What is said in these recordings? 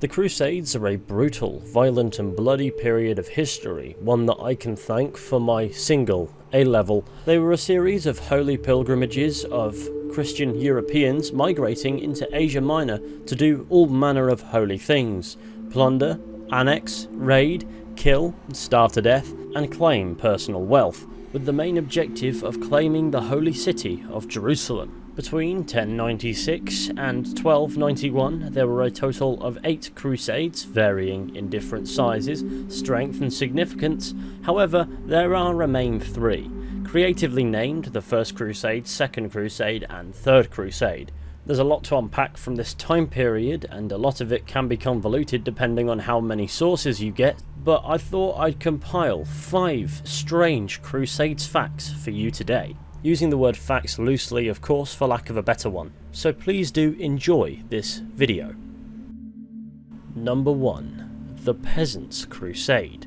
The Crusades are a brutal, violent and bloody period of history, one that I can thank for my single A-level. They were a series of holy pilgrimages of Christian Europeans migrating into Asia Minor to do all manner of holy things: plunder, annex, raid, kill, starve to death, and claim personal wealth, with the main objective of claiming the holy city of Jerusalem. Between 1096 and 1291, there were a total of 8 crusades, varying in different sizes, strength and significance. However, there remain 3, creatively named the First Crusade, Second Crusade and Third Crusade. There's a lot to unpack from this time period, and a lot of it can be convoluted depending on how many sources you get, but I thought I'd compile 5 strange Crusades facts for you today. Using the word facts loosely, of course, for lack of a better one. So please do enjoy this video. Number 1. The Peasants' Crusade.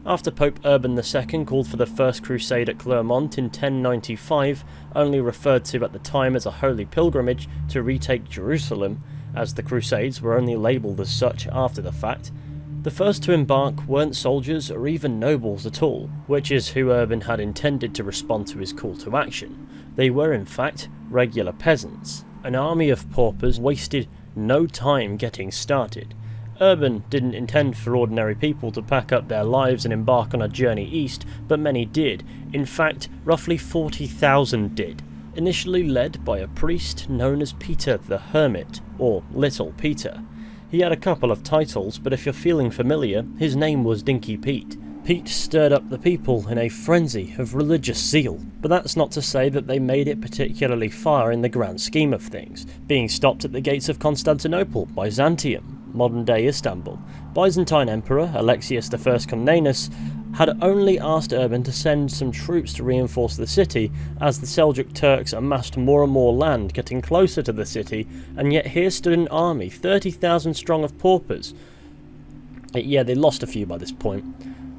After Pope Urban II called for the First Crusade at Clermont in 1095, only referred to at the time as a holy pilgrimage to retake Jerusalem, as the Crusades were only labelled as such after the fact, the first to embark weren't soldiers or even nobles at all, which is who Urban had intended to respond to his call to action. They were in fact regular peasants. An army of paupers wasted no time getting started. Urban didn't intend for ordinary people to pack up their lives and embark on a journey east, but many did. In fact, roughly 40,000 did. Initially led by a priest known as Peter the Hermit, or Little Peter. He had a couple of titles, but if you're feeling familiar, his name was Dinky Pete. Pete stirred up the people in a frenzy of religious zeal, but that's not to say that they made it particularly far in the grand scheme of things, being stopped at the gates of Constantinople, Byzantium, modern-day Istanbul. Byzantine Emperor Alexius I Comnenus had only asked Urban to send some troops to reinforce the city, as the Seljuk Turks amassed more and more land, getting closer to the city, and yet here stood an army, 30,000 strong of paupers. Yeah, they lost a few by this point,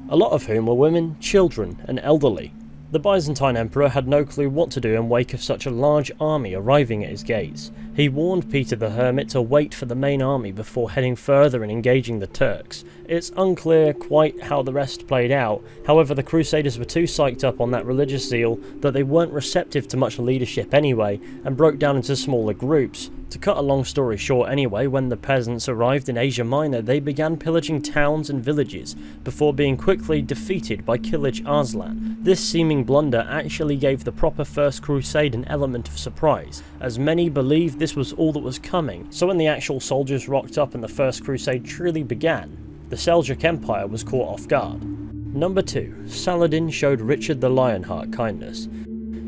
a lot of whom were women, children, and elderly. The Byzantine Emperor had no clue what to do in wake of such a large army arriving at his gates. He warned Peter the Hermit to wait for the main army before heading further and engaging the Turks. It's unclear quite how the rest played out, however the Crusaders were too psyched up on that religious zeal that they weren't receptive to much leadership anyway, and broke down into smaller groups. To cut a long story short anyway, when the peasants arrived in Asia Minor, they began pillaging towns and villages, before being quickly defeated by Kilij Arslan. This seeming blunder actually gave the proper First Crusade an element of surprise, as many believed this was all that was coming, so when the actual soldiers rocked up and the First Crusade truly began, the Seljuk Empire was caught off guard. Number 2. Saladin showed Richard the Lionheart kindness.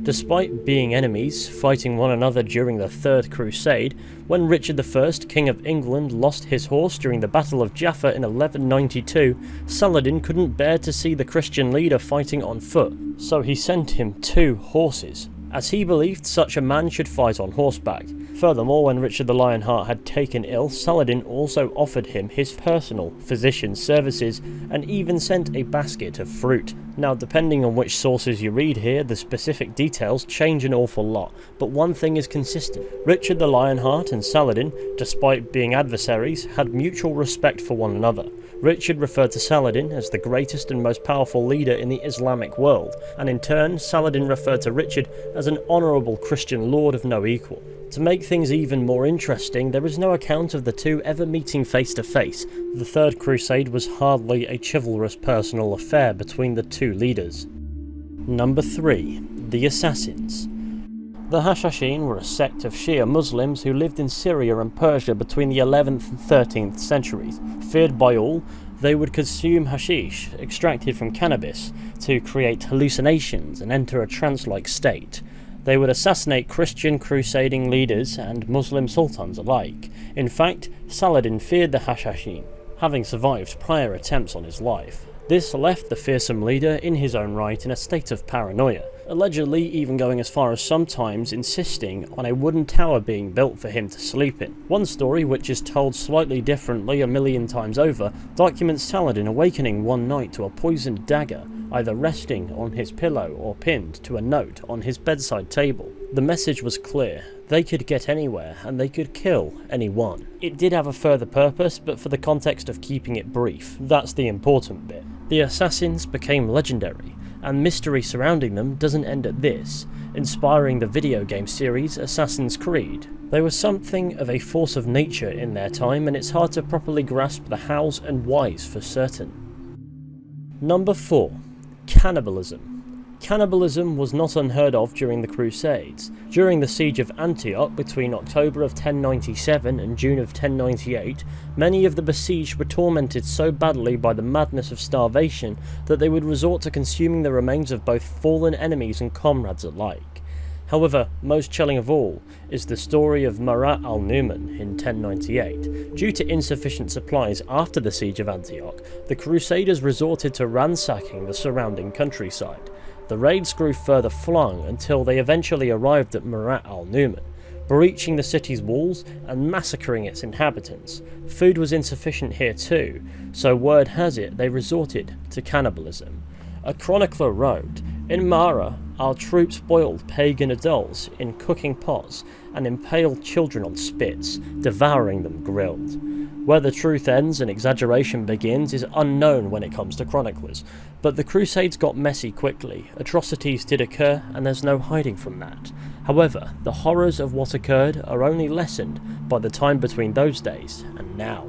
Despite being enemies, fighting one another during the Third Crusade, when Richard I, King of England, lost his horse during the Battle of Jaffa in 1192, Saladin couldn't bear to see the Christian leader fighting on foot, so he sent him 2 horses, as he believed such a man should fight on horseback. Furthermore, when Richard the Lionheart had taken ill, Saladin also offered him his personal physician's services and even sent a basket of fruit. Now, depending on which sources you read here, the specific details change an awful lot, but one thing is consistent. Richard the Lionheart and Saladin, despite being adversaries, had mutual respect for one another. Richard referred to Saladin as the greatest and most powerful leader in the Islamic world, and in turn, Saladin referred to Richard as an honourable Christian lord of no equal. To make things even more interesting, there is no account of the two ever meeting face to face. The Third Crusade was hardly a chivalrous personal affair between the two leaders. Number 3. The Assassins. The Hashashin were a sect of Shia Muslims who lived in Syria and Persia between the 11th and 13th centuries. Feared by all, they would consume hashish, extracted from cannabis, to create hallucinations and enter a trance-like state. They would assassinate Christian crusading leaders and Muslim sultans alike. In fact, Saladin feared the Hashashin, having survived prior attempts on his life. This left the fearsome leader in his own right in a state of paranoia, allegedly even going as far as sometimes insisting on a wooden tower being built for him to sleep in. One story, which is told slightly differently a million times over, documents Saladin awakening one night to a poisoned dagger, either resting on his pillow or pinned to a note on his bedside table. The message was clear. They could get anywhere, and they could kill anyone. It did have a further purpose, but for the context of keeping it brief, that's the important bit. The assassins became legendary, and mystery surrounding them doesn't end at this, inspiring the video game series Assassin's Creed. They were something of a force of nature in their time, and it's hard to properly grasp the hows and whys for certain. Number 4. Cannibalism. Cannibalism was not unheard of during the Crusades. During the siege of Antioch between October of 1097 and June of 1098, many of the besieged were tormented so badly by the madness of starvation that they would resort to consuming the remains of both fallen enemies and comrades alike. However, most chilling of all is the story of Murat al-Numan in 1098. Due to insufficient supplies after the siege of Antioch, the Crusaders resorted to ransacking the surrounding countryside. The raids grew further flung until they eventually arrived at Murat al-Numan, breaching the city's walls and massacring its inhabitants. Food was insufficient here too, so word has it they resorted to cannibalism. A chronicler wrote, "In Mara, our troops boiled pagan adults in cooking pots and impaled children on spits, devouring them grilled." Where the truth ends and exaggeration begins is unknown when it comes to chroniclers, but the Crusades got messy quickly, atrocities did occur, and there's no hiding from that. However, the horrors of what occurred are only lessened by the time between those days and now.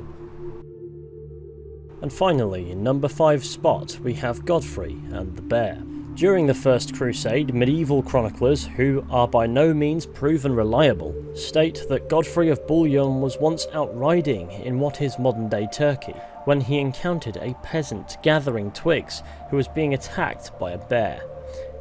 And finally, in number 5 spot, we have Godfrey and the Bear. During the First Crusade, medieval chroniclers, who are by no means proven reliable, state that Godfrey of Bouillon was once out riding in what is modern-day Turkey, when he encountered a peasant gathering twigs who was being attacked by a bear.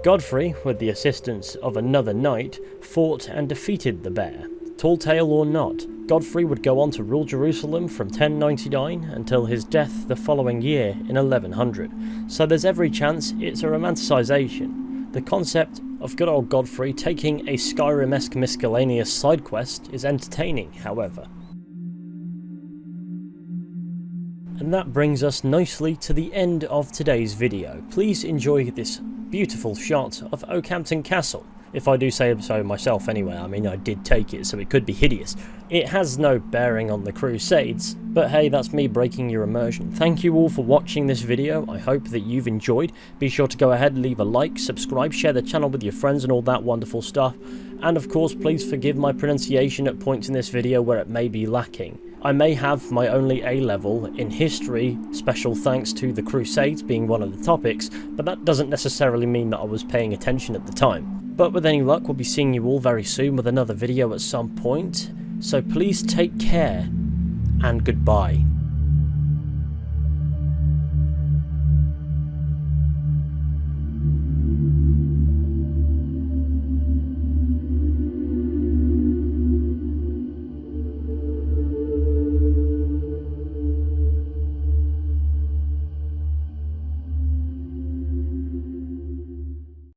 Godfrey, with the assistance of another knight, fought and defeated the bear. Tall tale or not, Godfrey would go on to rule Jerusalem from 1099 until his death the following year in 1100, so there's every chance it's a romanticisation. The concept of good old Godfrey taking a Skyrim-esque miscellaneous side quest is entertaining, however. And that brings us nicely to the end of today's video. Please enjoy this beautiful shot of Oakhampton Castle. If I do say so myself anyway, I mean I did take it, so it could be hideous. It has no bearing on the Crusades, but hey, that's me breaking your immersion. Thank you all for watching this video. I hope that you've enjoyed. Be sure to go ahead and leave a like, subscribe, share the channel with your friends and all that wonderful stuff. And of course, please forgive my pronunciation at points in this video where it may be lacking. I may have my only A-level in history, special thanks to the Crusades being one of the topics, but that doesn't necessarily mean that I was paying attention at the time. But with any luck, we'll be seeing you all very soon with another video at some point, so please take care, and goodbye.